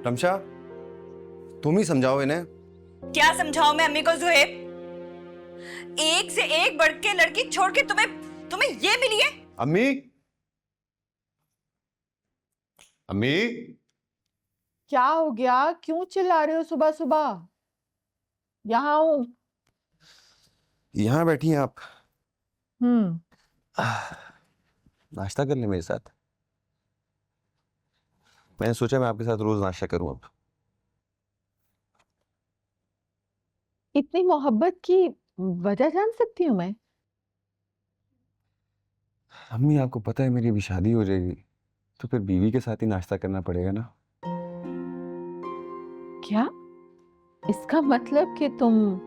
रमशा, तुम ही समझाओ इन्हें। क्या समझाओ मैं अम्मी को जुहेब? एक से एक बढ़ के लड़की छोड़ के तुम्हें ये मिली है? अम्मी, अम्मी, क्या हो गया? क्यों चिल्ला रहे हो सुबह सुबह? यहाँ हूँ। यहाँ बैठी हैं आप? हम्म। नाश्ता कर ले मेरे साथ। मैंने सोचा मैं आपके साथ रोज नाश्ता करूं अब। इतनी मोहब्बत की वजह जान सकती हूँ मैं? अम्मी, आपको पता है मेरी अभी शादी हो जाएगी, तो फिर बीवी के साथ ही नाश्ता करना पड़ेगा ना। क्या? इसका मतलब कि तुम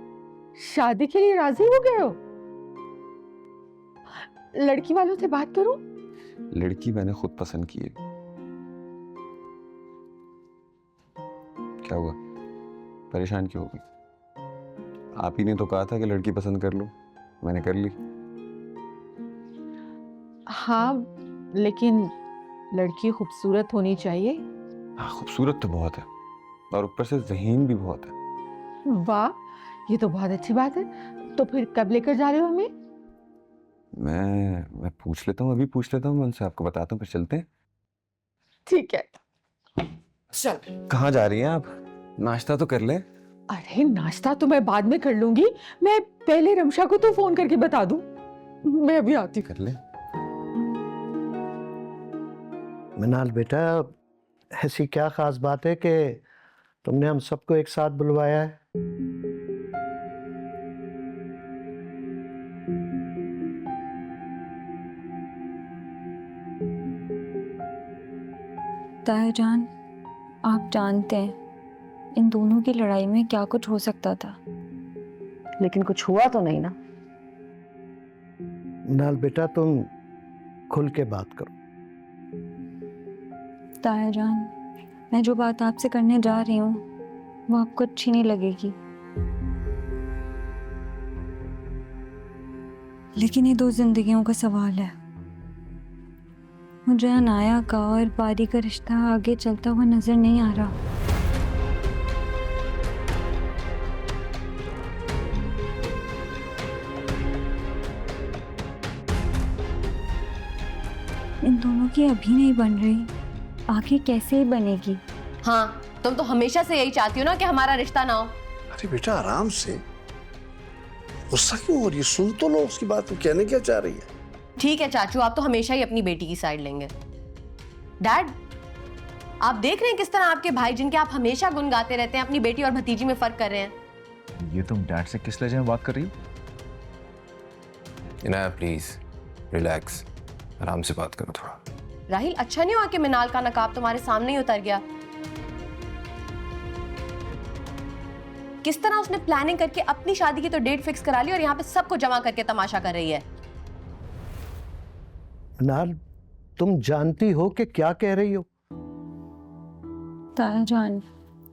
शादी के लिए राजी हो गए हो? लड़की वालों से बात करूं? लड़की मैंने खुद पसंद की है। क्या हुआ, परेशान क्यों हो गई? आप ही ने तो कहा था कि लड़की पसंद कर लो, मैंने कर ली। हाँ, लेकिन लड़की खूबसूरत होनी चाहिए। हाँ, खूबसूरत तो बहुत है और ऊपर से ज़हीन भी बहुत है। वाह, ये तो बहुत अच्छी बात है। तो फिर कब लेकर जा रहे हो हमें? मैं पूछ लेता हूँ, अभी पूछ लेता हूँ मैं उनसे, आपको बताता हूँ, फिर चलते हैं। ठीक है। चल, कहाँ जा रही हैं आप? नाश्ता तो कर ले। अरे नाश्ता तो मैं बाद में कर लूंगी। मैं पहले रमशा को तो फोन करके बता दूं। मैं अभी आती हूँ। कर ले। मिनाल बेटा, ऐसी क्या खास बात है कि तुमने हम सबको एक साथ बुलवाया है? ताया जान, आप जानते हैं इन दोनों की लड़ाई में क्या कुछ हो सकता था, लेकिन कुछ हुआ तो नहीं ना। मिनाल बेटा, तुम खुल के बात करो। ताया जान, मैं जो बात आपसे करने जा रही हूँ वो आपको अच्छी नहीं लगेगी, लेकिन ये दो जिंदगियों का सवाल है। मुझे अनाया का और बारी का रिश्ता आगे चलता हुआ नजर नहीं आ रहा। इन दोनों की अभी नहीं बन रही, आगे कैसे बनेगी? हाँ, तुम तो हमेशा से यही चाहती हो ना कि हमारा रिश्ता ना हो। अरे बेटा, आराम से, गुस्सा क्यों हो रही है? सुन तो लो उसकी बात, वो कहने क्या चाह रही है। ठीक है चाचू, आप तो हमेशा ही अपनी बेटी की साइड लेंगे। डैड, आप देख रहे हैं किस तरह आपके भाई, जिनके आप हमेशा गुण गाते रहते हैं, अपनी बेटी और भतीजी में फर्क कर रहे हैं। ये तुम डैड से किस लहजे में बात कर रही हो? इनाया, प्लीज रिलैक्स, आराम से बात करो थोड़ा। राहिल, अच्छा नहीं हुआ कि मिनाल का नकाब तुम्हारे सामने ही उतर गया। किस तरह उसने प्लानिंग करके अपनी शादी की तो डेट फिक्स करा ली और यहाँ पे सबको जमा करके तमाशा कर रही है। मिनाल, तुम जानती हो कि क्या कह रही हो? ताया जान,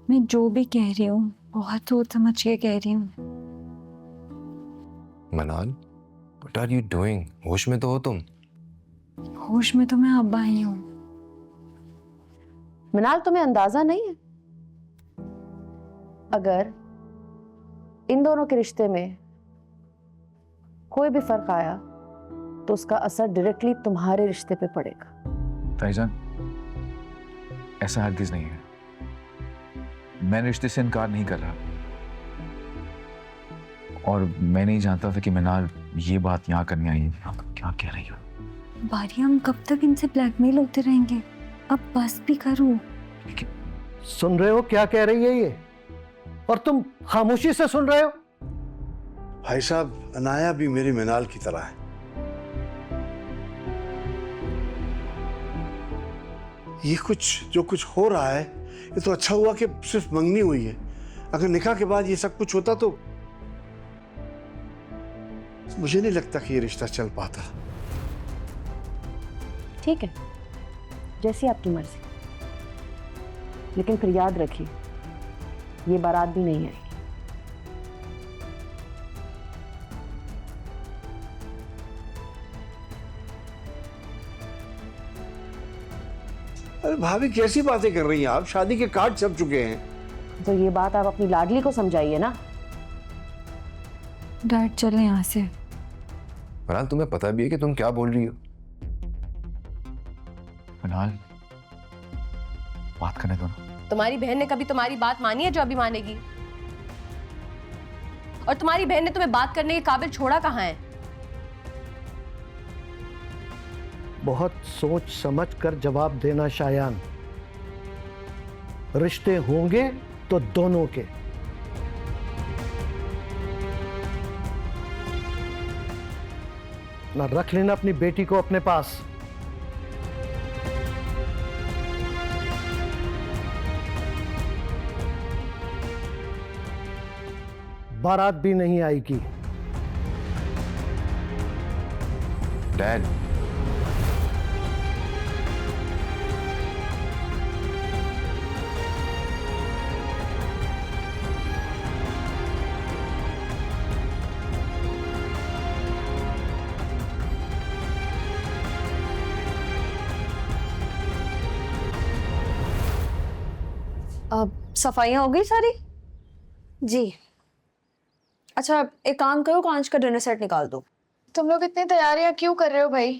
मैं जो भी कह रही हूँ बहुत सोच समझ के कह रही हूँ। मनाल, व्हाट आर यू डूइंग? होश में तो हो तुम? होश में तो मैं अब आई हूँ। मिनाल, तुम्हें अंदाजा नहीं है, अगर इन दोनों के रिश्ते में कोई भी फर्क आया तो उसका असर डायरेक्टली तुम्हारे रिश्ते पे पड़ेगा। ताईजान, ऐसा हरगिज नहीं है। मैं रिश्ते से इनकार नहीं कर रहा और मैं नहीं जानता था कि मिनाल ये बात यहाँ करने आई है। क्या कह रही हो? बारी, हम कब तक इनसे ब्लैकमेल होते रहेंगे? अब बस भी करो। सुन रहे हो क्या कह रही है ये? और तुम खामोशी से सुन रहे हो? भाई साहब, अनाया भी मेरी मिनाल की तरह है। ये जो कुछ हो रहा है, ये तो अच्छा हुआ कि सिर्फ मंगनी हुई है। अगर निकाह के बाद ये सब कुछ होता तो मुझे नहीं लगता कि ये रिश्ता चल पाता। ठीक है, जैसी आपकी मर्जी, लेकिन फिर याद रखिए ये बारात भी नहीं आएगी। अरे भाभी कैसी बातें कर रही हैं आप? शादी के कार्ड छप चुके हैं। तो ये बात आप अपनी लाडली को समझाइए ना। डैड चले यहाँ से। मनाल, तुम्हें पता भी है कि तुम क्या बोल रही हो? मनाल, बात करने दो ना। तुम्हारी बहन ने कभी तुम्हारी बात मानी है जो अभी मानेगी? और तुम्हारी बहन ने तुम्हें बात करने के काबिल छोड़ा कहाँ है? बहुत सोच समझ कर जवाब देना शायान। रिश्ते होंगे तो दोनों के। ना रख लेना अपनी बेटी को अपने पास। बारात भी नहीं आएगी। डैड, अब सफाइयाँ हो गई सारी? जी। अच्छा एक काम करो, कांच का डिनर सेट निकाल दो। तुम लोग इतनी तैयारियां क्यों कर रहे हो भाई?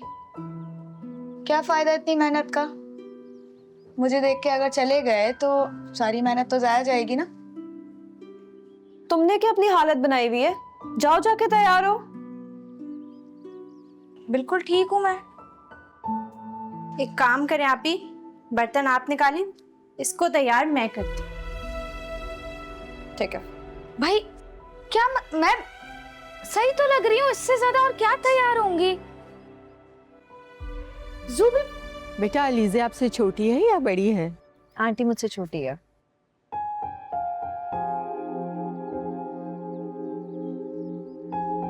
क्या फायदा इतनी मेहनत का? मुझे देख के अगर चले गए तो सारी मेहनत तो जाया जाएगी ना। तुमने क्या अपनी हालत बनाई हुई है? जाओ जाके तैयार हो। बिल्कुल ठीक हूँ मैं। एक काम करें आप ही, बर्तन आप निकालें, इसको तैयार मैं करती हूँ। ठीक है भाई क्या मैं सही तो लग रही हूँ? इससे ज्यादा और क्या तैयार होंगी? जुबी बेटा, अलीज़े आपसे छोटी है या बड़ी है? आंटी मुझसे छोटी है।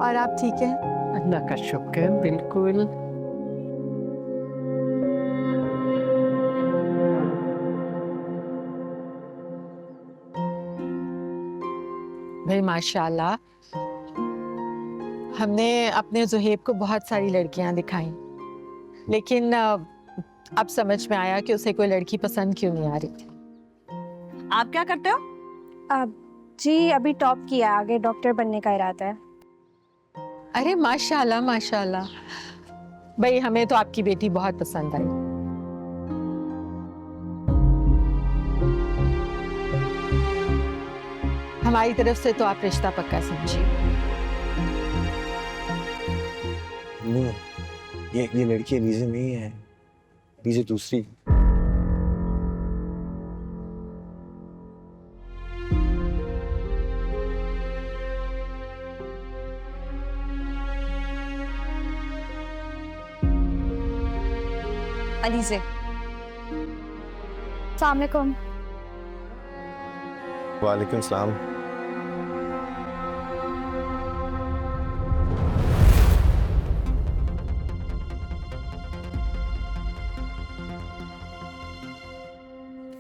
और आप ठीक है? अल्लाह का शुक्र है, बिल्कुल। भाई माशाल्लाह, हमने अपने जुहेब को बहुत सारी लड़कियां दिखाई, लेकिन अब समझ में आया कि उसे कोई लड़की पसंद क्यों नहीं आ रही थी। आप क्या करते हो? अब जी अभी टॉप किया, आगे डॉक्टर बनने का इरादा है। अरे माशाल्लाह माशाल्लाह, भाई हमें तो आपकी बेटी बहुत पसंद आई। हमारी तरफ से तो आप रिश्ता पक्का समझिए। नहीं, ये लड़की अलीज़े नहीं है, अलीज़े दूसरी। अलीज़े। अस्सलाम वालेकुम। वालेकुम सलाम।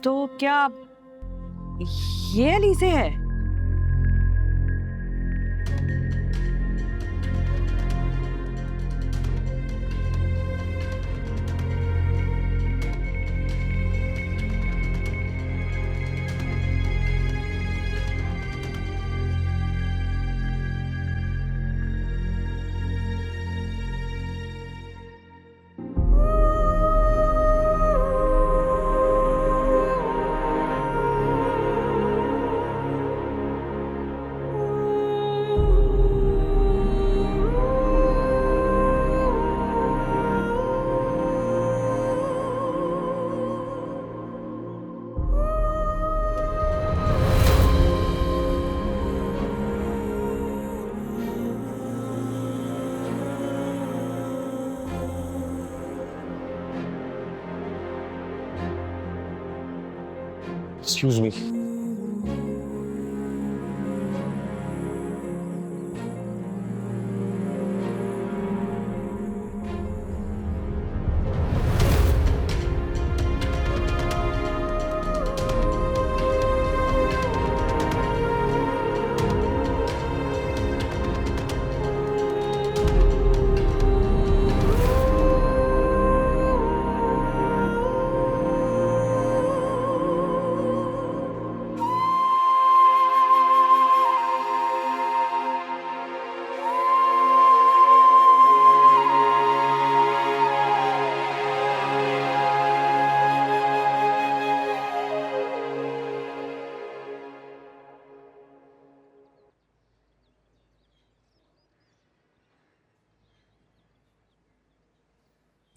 तो क्या ये अलीज़े है? Excuse me.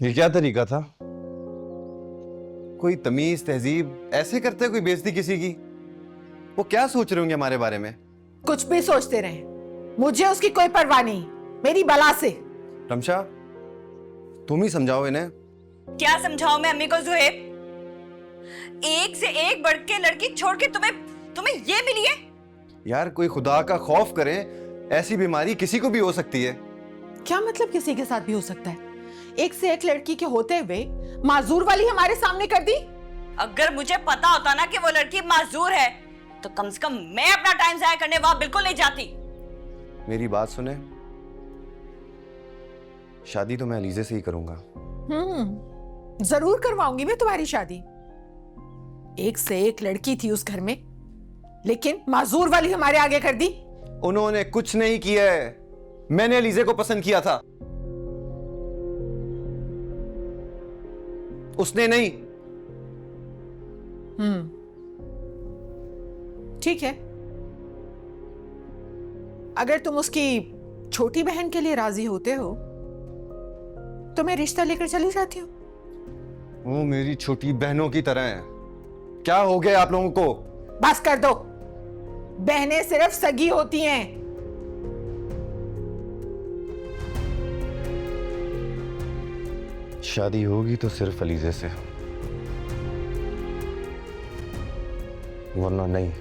ये क्या तरीका था? कोई तमीज तहजीब ऐसे करते कोई बेइज्जती किसी की? वो क्या सोच रहे होंगे हमारे बारे में? कुछ भी सोचते रहे, मुझे उसकी कोई परवाह नहीं, मेरी बला से। तमशा, तुम ही समझाओ इन्हें। क्या समझाऊं मैं अम्मी को जुहेब? एक से एक बढ़ के लड़की छोड़ के तुम्हें ये मिली है? यार कोई खुदा का खौफ करे, ऐसी बीमारी किसी को भी हो सकती है। क्या मतलब किसी के साथ भी हो सकता है? एक से एक लड़की के होते हुए माजूर वाली हमारे सामने कर दी। अगर मुझे पता होता ना कि वो लड़की माजूर है तो कम से कम मैं अपना टाइम जाया करने वहां बिल्कुल नहीं जाती। मेरी बात सुने, शादी तो मैं अलीजे से ही करूंगा। जरूर करवाऊंगी मैं तुम्हारी शादी। एक से एक लड़की थी उस घर में, लेकिन माजूर वाली हमारे आगे कर दी। उन्होंने कुछ नहीं किया है, मैंने अलीजे को पसंद किया था, उसने नहीं। ठीक है, अगर तुम उसकी छोटी बहन के लिए राजी होते हो तो मैं रिश्ता लेकर चली जाती हूँ। वो मेरी छोटी बहनों की तरह है। क्या हो गया आप लोगों को? बस कर दो, बहनें सिर्फ सगी होती हैं। शादी होगी तो सिर्फ अलीजे से, वरना नहीं।